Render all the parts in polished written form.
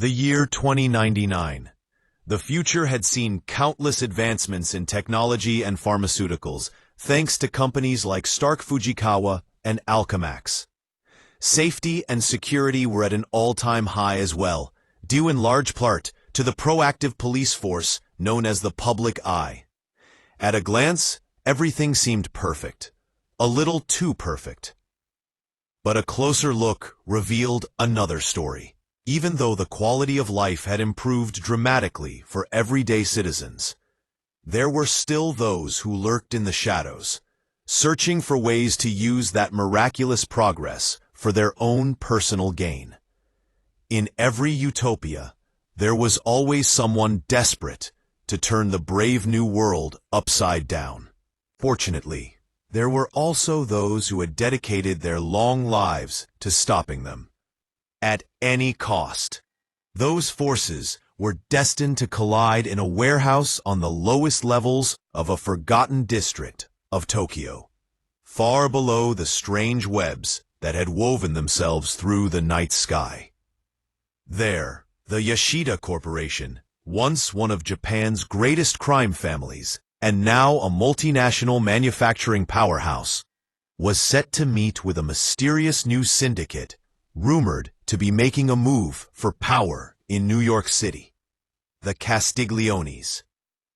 The year 2099. The future had seen countless advancements in technology and pharmaceuticals, thanks to companies like Stark Fujikawa and Alchemax. Safety and security were at an all-time high as well, due in large part to the proactive police force known as the Public Eye. At a glance, everything seemed perfect. A little too perfect. But a closer look revealed another story. Even though the quality of life had improved dramatically for everyday citizens, there were still those who lurked in the shadows, searching for ways to use that miraculous progress for their own personal gain. In every utopia, there was always someone desperate to turn the brave new world upside down. Fortunately, there were also those who had dedicated their long lives to stopping them. At any cost. Those forces were destined to collide in a warehouse on the lowest levels of a forgotten district of Tokyo, far below the strange webs that had woven themselves through the night sky. There, the Yashida Corporation, once one of Japan's greatest crime families, and now a multinational manufacturing powerhouse, was set to meet with a mysterious new syndicate rumored to be making a move for power in New York City. The Castigliones.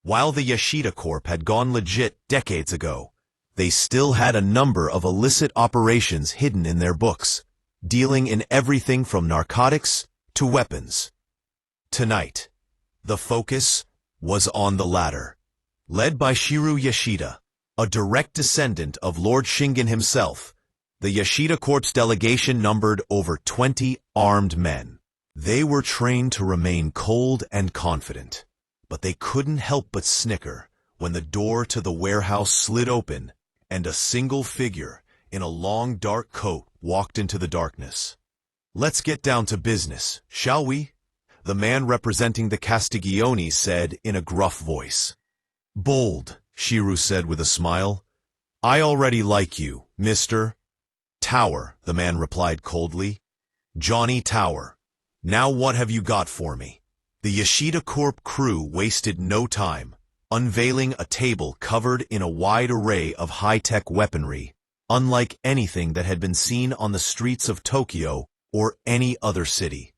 While the Yashida Corp had gone legit decades ago, they still had a number of illicit operations hidden in their books, dealing in everything from narcotics to weapons. Tonight, the focus was on the latter. Led by Shiro Yashida, a direct descendant of Lord Shingen himself, the Yashida Corp's delegation numbered over 20 armed men. They were trained to remain cold and confident, but they couldn't help but snicker when the door to the warehouse slid open and a single figure in a long dark coat walked into the darkness. "Let's get down to business, shall we?" the man representing the Castigliones said in a gruff voice. "Bold," Shiro said with a smile. "I already like you, Mr. Tower," the man replied coldly. "Johnny Tower. Now what have you got for me?" The Yashida Corp crew wasted no time, unveiling a table covered in a wide array of high-tech weaponry, unlike anything that had been seen on the streets of Tokyo or any other city.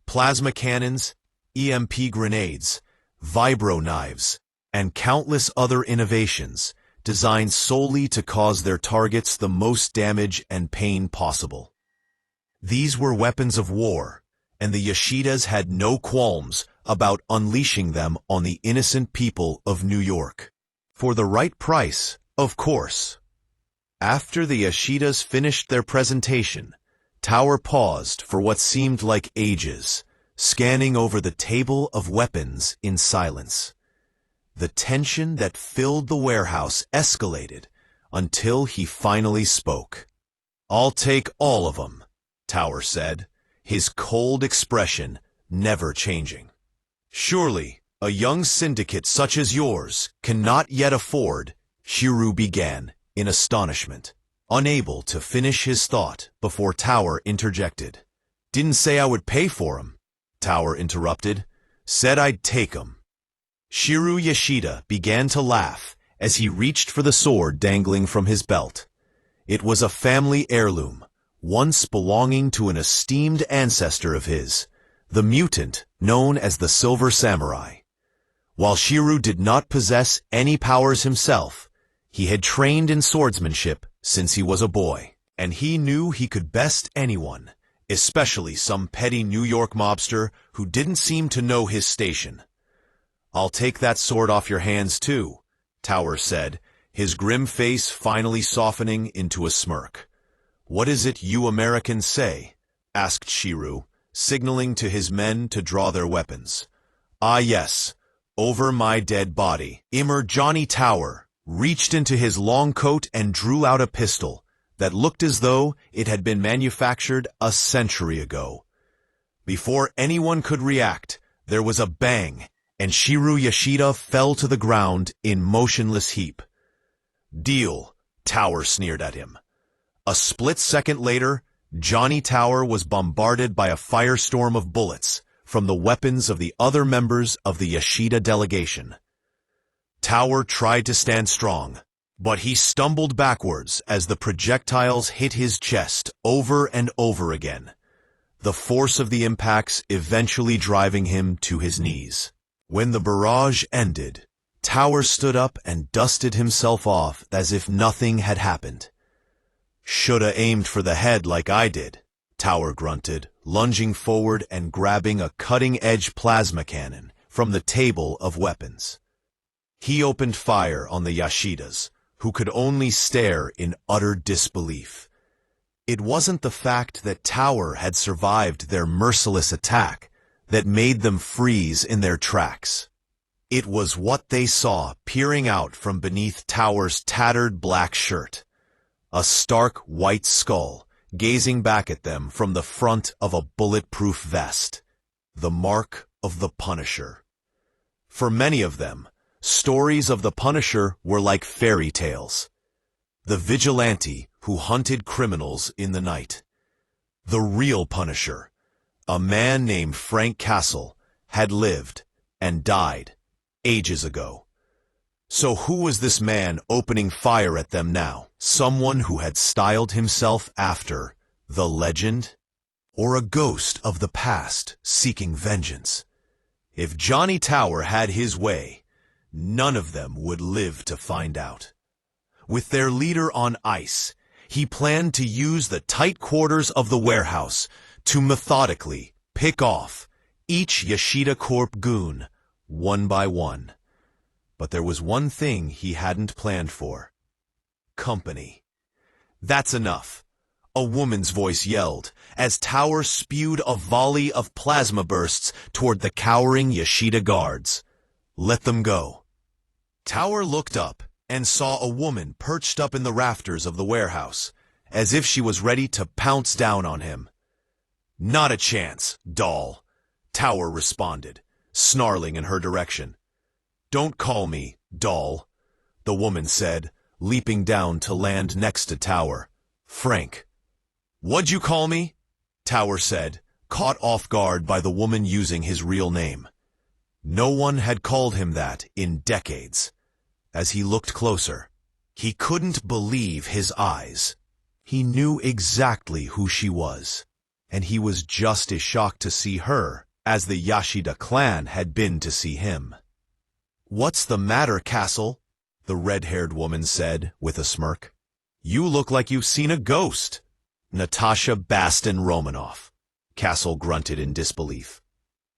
Plasma cannons, EMP grenades, vibro knives, and countless other innovations designed solely to cause their targets the most damage and pain possible. These were weapons of war, and the Yashidas had no qualms about unleashing them on the innocent people of New York. For the right price, of course. After the Yashidas finished their presentation, Tower paused for what seemed like ages, scanning over the table of weapons in silence. The tension that filled the warehouse escalated until he finally spoke. "I'll take all of them," Tower said, his cold expression never changing. "Surely, a young syndicate such as yours cannot yet afford," Shiro began in astonishment, unable to finish his thought before Tower interjected. "Didn't say I would pay for 'em," Tower interrupted. "Said I'd take 'em." Shiro Yashida began to laugh as he reached for the sword dangling from his belt. It was a family heirloom, once belonging to an esteemed ancestor of his, the mutant known as the Silver Samurai. While Shiro did not possess any powers himself, he had trained in swordsmanship since he was a boy, and he knew he could best anyone, especially some petty New York mobster who didn't seem to know his station. "I'll take that sword off your hands too," Tower said, his grim face finally softening into a smirk. "What is it you Americans say?" asked Shiro, signaling to his men to draw their weapons. "Ah yes, over my dead body." Johnny Tower reached into his long coat and drew out a pistol that looked as though it had been manufactured a century ago. Before anyone could react, there was a bang, and Shiro Yashida fell to the ground in motionless heap. "Deal," Tower sneered at him. A split second later, Johnny Tower was bombarded by a firestorm of bullets, from the weapons of the other members of the Yashida delegation. Tower tried to stand strong, but he stumbled backwards as the projectiles hit his chest over and over again, the force of the impacts eventually driving him to his knees. When the barrage ended, Tower stood up and dusted himself off as if nothing had happened. "Shoulda aimed for the head like I did," Tower grunted, lunging forward and grabbing a cutting-edge plasma cannon from the table of weapons. He opened fire on the Yashidas, who could only stare in utter disbelief. It wasn't the fact that Tower had survived their merciless attack that made them freeze in their tracks. It was what they saw peering out from beneath Tower's tattered black shirt. A stark white skull gazing back at them from the front of a bulletproof vest. The mark of the Punisher. For many of them, stories of the Punisher were like fairy tales. The vigilante who hunted criminals in the night. The real Punisher, a man named Frank Castle, had lived and died ages ago. So who was this man opening fire at them now? Someone who had styled himself after the legend? Or a ghost of the past seeking vengeance? If Johnny Tower had his way, none of them would live to find out. With their leader on ice, he planned to use the tight quarters of the warehouse to methodically pick off each Yashida Corp goon one by one. But there was one thing he hadn't planned for. Company. "That's enough," a woman's voice yelled, as Tower spewed a volley of plasma bursts toward the cowering Yashida guards. "Let them go." Tower looked up and saw a woman perched up in the rafters of the warehouse, as if she was ready to pounce down on him. "Not a chance, doll," Tower responded, snarling in her direction. "Don't call me, doll," the woman said, leaping down to land next to Tower. "Frank." "What'd you call me?" Tower said, caught off guard by the woman using his real name. No one had called him that in decades. As he looked closer, he couldn't believe his eyes. He knew exactly who she was, and he was just as shocked to see her as the Yashida clan had been to see him. "What's the matter, Castle?" the red-haired woman said with a smirk. "You look like you've seen a ghost." "Natasha Baston Romanoff," Castle grunted in disbelief.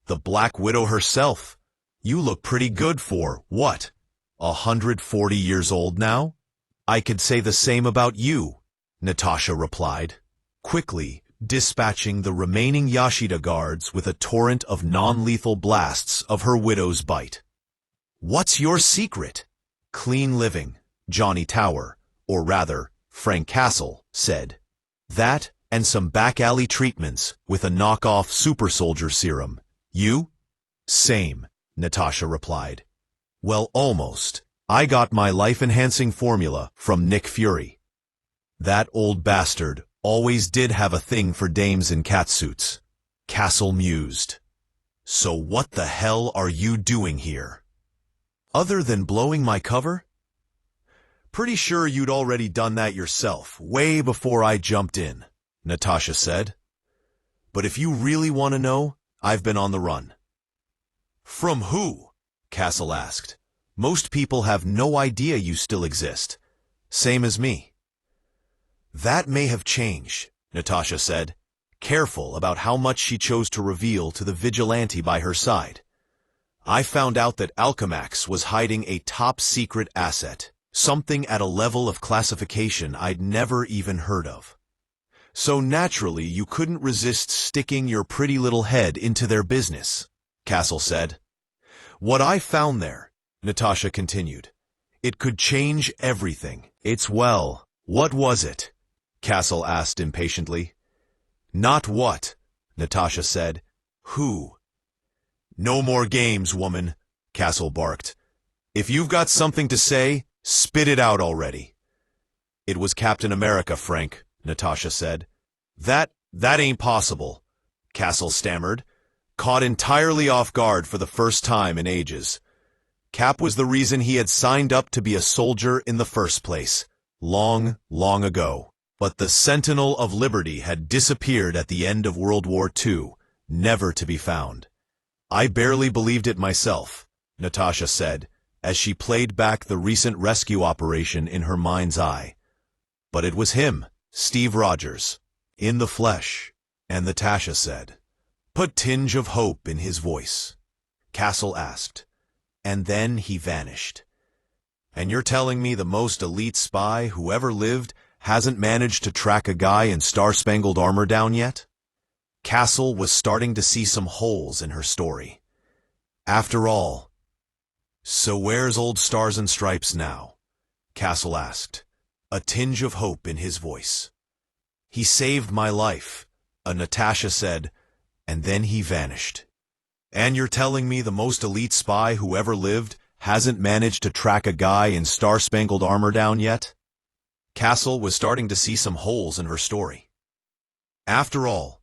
"The Black Widow herself. You look pretty good for, what, 140 years old now?" "I could say the same about you," Natasha replied, quickly dispatching the remaining Yashida guards with a torrent of non-lethal blasts of her widow's bite. "What's your secret?" "Clean living," Johnny Tower, or rather, Frank Castle, said. "That and some back-alley treatments with a knockoff super soldier serum. You?" "Same," Natasha replied. "Well, almost. I got my life-enhancing formula from Nick Fury." "That old bastard always did have a thing for dames in catsuits," Castle mused. "So what the hell are you doing here? Other than blowing my cover?" "Pretty sure you'd already done that yourself, way before I jumped in," Natasha said. "But if you really want to know, I've been on the run." "From who?" Castle asked. "Most people have no idea you still exist. Same as me." "That may have changed," Natasha said, careful about how much she chose to reveal to the vigilante by her side. "I found out that Alchemax was hiding a top-secret asset, something at a level of classification I'd never even heard of. So naturally you couldn't resist sticking your pretty little head into their business," Castle said. "What I found there," Natasha continued, "it could change everything. It's well, what was it?" Castle asked impatiently. "Not what," Natasha said. "Who?" "No more games, woman," Castle barked. "If you've got something to say, spit it out already." "It was Captain America, Frank," Natasha said. That ain't possible," Castle stammered. caught entirely off guard for the first time in ages. Cap was the reason he had signed up to be a soldier in the first place, long, long ago. But the Sentinel of Liberty had disappeared at the end of World War II, never to be found. I barely believed it myself, Natasha said, as she played back the recent rescue operation in her mind's eye. But it was him, Steve Rogers, in the flesh, and Natasha said, "Put tinge of hope in his voice." Castle asked, "And then he vanished. And you're telling me the most elite spy who ever lived hasn't managed to track a guy in star-spangled armor down yet?" Castle was starting to see some holes in her story. After all, "So where's old Stars and Stripes now?" Castle asked, a tinge of hope in his voice. "He saved my life," Natasha said, "and then he vanished. And you're telling me the most elite spy who ever lived hasn't managed to track a guy in star-spangled armor down yet?" Castle was starting to see some holes in her story. "After all,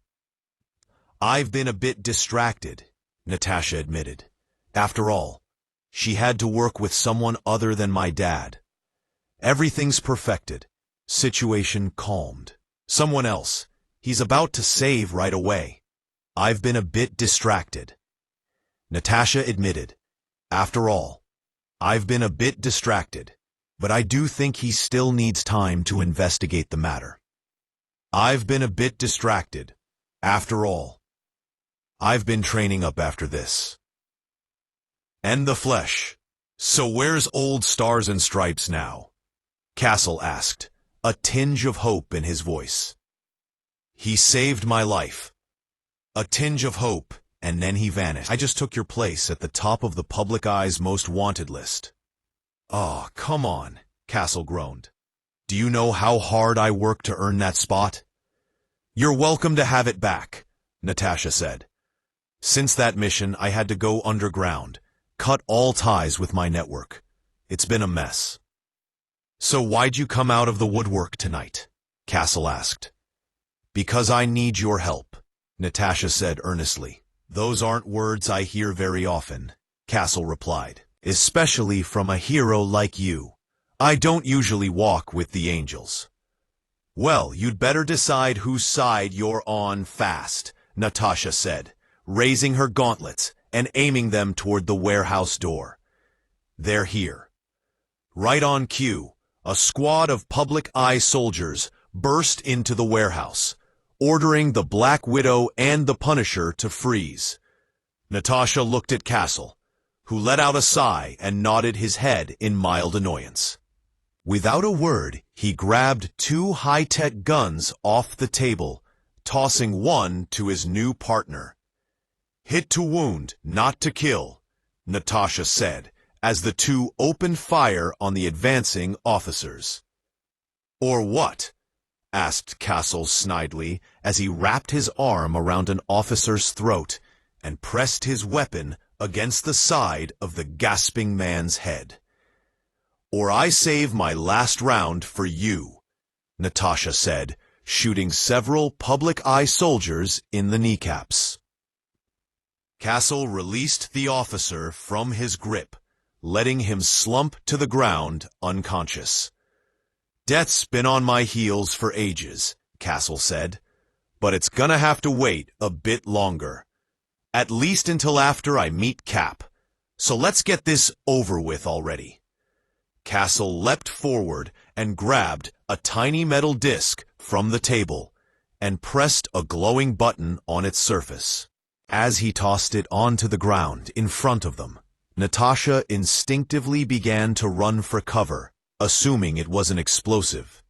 I've been a bit distracted," Natasha admitted. "After all, she had to work with someone other than my dad. Everything's perfected. Situation calmed. Someone else. He's about to save right away. I've been a bit distracted." Natasha admitted, "After all, I've been a bit distracted, but I do think he still needs time to investigate the matter. I've been a bit distracted. After all, I've been training up after this." "And the flesh. So where's old Stars and Stripes now?" Castle asked, a tinge of hope in his voice. "He saved my life." A tinge of hope, and then he vanished. "I just took your place at the top of the public eye's most wanted list." "Oh, come on," Castle groaned. "Do you know how hard I worked to earn that spot?" "You're welcome to have it back," Natasha said. "Since that mission, I had to go underground, cut all ties with my network. It's been a mess." "So why'd you come out of the woodwork tonight?" Castle asked. "Because I need your help," Natasha said earnestly. "Those aren't words I hear very often," Castle replied, "especially from a hero like you. I don't usually walk with the angels." "Well, you'd better decide whose side you're on fast," Natasha said, raising her gauntlets and aiming them toward the warehouse door. "They're here." Right on cue, a squad of public eye soldiers burst into the warehouse, ordering the Black Widow and the Punisher to freeze. Natasha looked at Castle, who let out a sigh and nodded his head in mild annoyance. Without a word, he grabbed two high-tech guns off the table, tossing one to his new partner. "Hit to wound, not to kill," Natasha said, as the two opened fire on the advancing officers. "Or what?" asked Castle snidely as he wrapped his arm around an officer's throat and pressed his weapon against the side of the gasping man's head. "Or I save my last round for you," Natasha said, shooting several public eye soldiers in the kneecaps. Castle released the officer from his grip, letting him slump to the ground unconscious. "Death's been on my heels for ages," Castle said, "but it's gonna have to wait a bit longer. At least until after I meet Cap. So let's get this over with already." Castle leapt forward and grabbed a tiny metal disc from the table and pressed a glowing button on its surface. As he tossed it onto the ground in front of them, Natasha instinctively began to run for cover, assuming it was an explosive.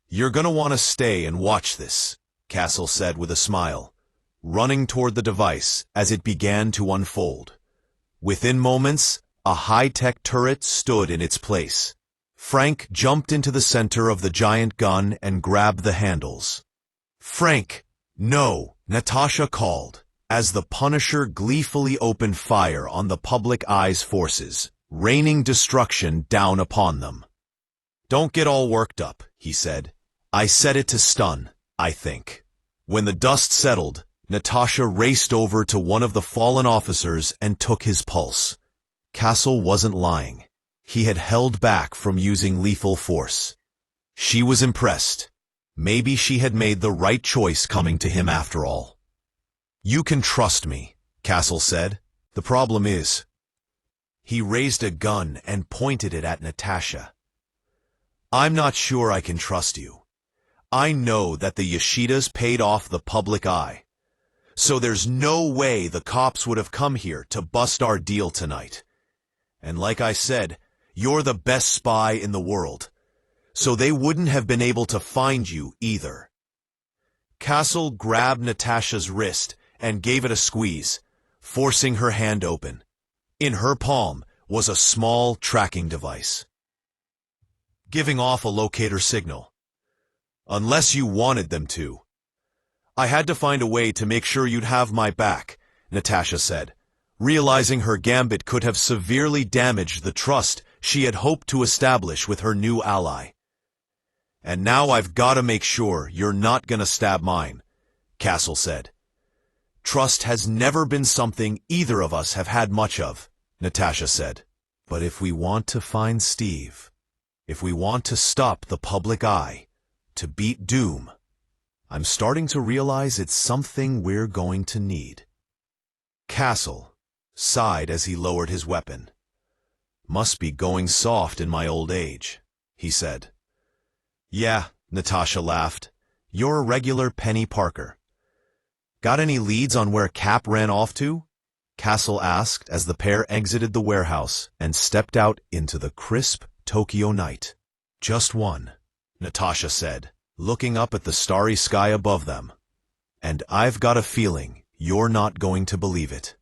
"You're gonna want to stay and watch this," Castle said with a smile, running toward the device as it began to unfold. Within moments, a high-tech turret stood in its place. Frank jumped into the center of the giant gun and grabbed the handles. "Frank, no," Natasha called, as the Punisher gleefully opened fire on the public eye's forces, raining destruction down upon them. "Don't get all worked up," he said. "I set it to stun, I think." When the dust settled, Natasha raced over to one of the fallen officers and took his pulse. Castle wasn't lying. He had held back from using lethal force. She was impressed. Maybe she had made the right choice coming to him after all. "You can trust me," Castle said. "The problem is..." He raised a gun and pointed it at Natasha. "I'm not sure I can trust you. I know that the Yoshidas paid off the public eye. So there's no way the cops would have come here to bust our deal tonight. And like I said, you're the best spy in the world. So they wouldn't have been able to find you either." Castle grabbed Natasha's wrist and gave it a squeeze, forcing her hand open. In her palm was a small tracking device, giving off a locator signal. "Unless you wanted them to. I had to find a way to make sure you'd have my back," Natasha said, realizing her gambit could have severely damaged the trust she had hoped to establish with her new ally. "And now I've got to make sure you're not gonna stab mine," Castle said. "Trust has never been something either of us have had much of," Natasha said. "But if we want to find Steve, if we want to stop the public eye, to beat Doom, I'm starting to realize it's something we're going to need." Castle sighed as he lowered his weapon. "Must be going soft in my old age," he said. "Yeah," Natasha laughed. "You're a regular Penny Parker." "Got any leads on where Cap ran off to?" Castle asked as the pair exited the warehouse and stepped out into the crisp Tokyo night. "Just one," Natasha said, looking up at the starry sky above them. "And I've got a feeling you're not going to believe it."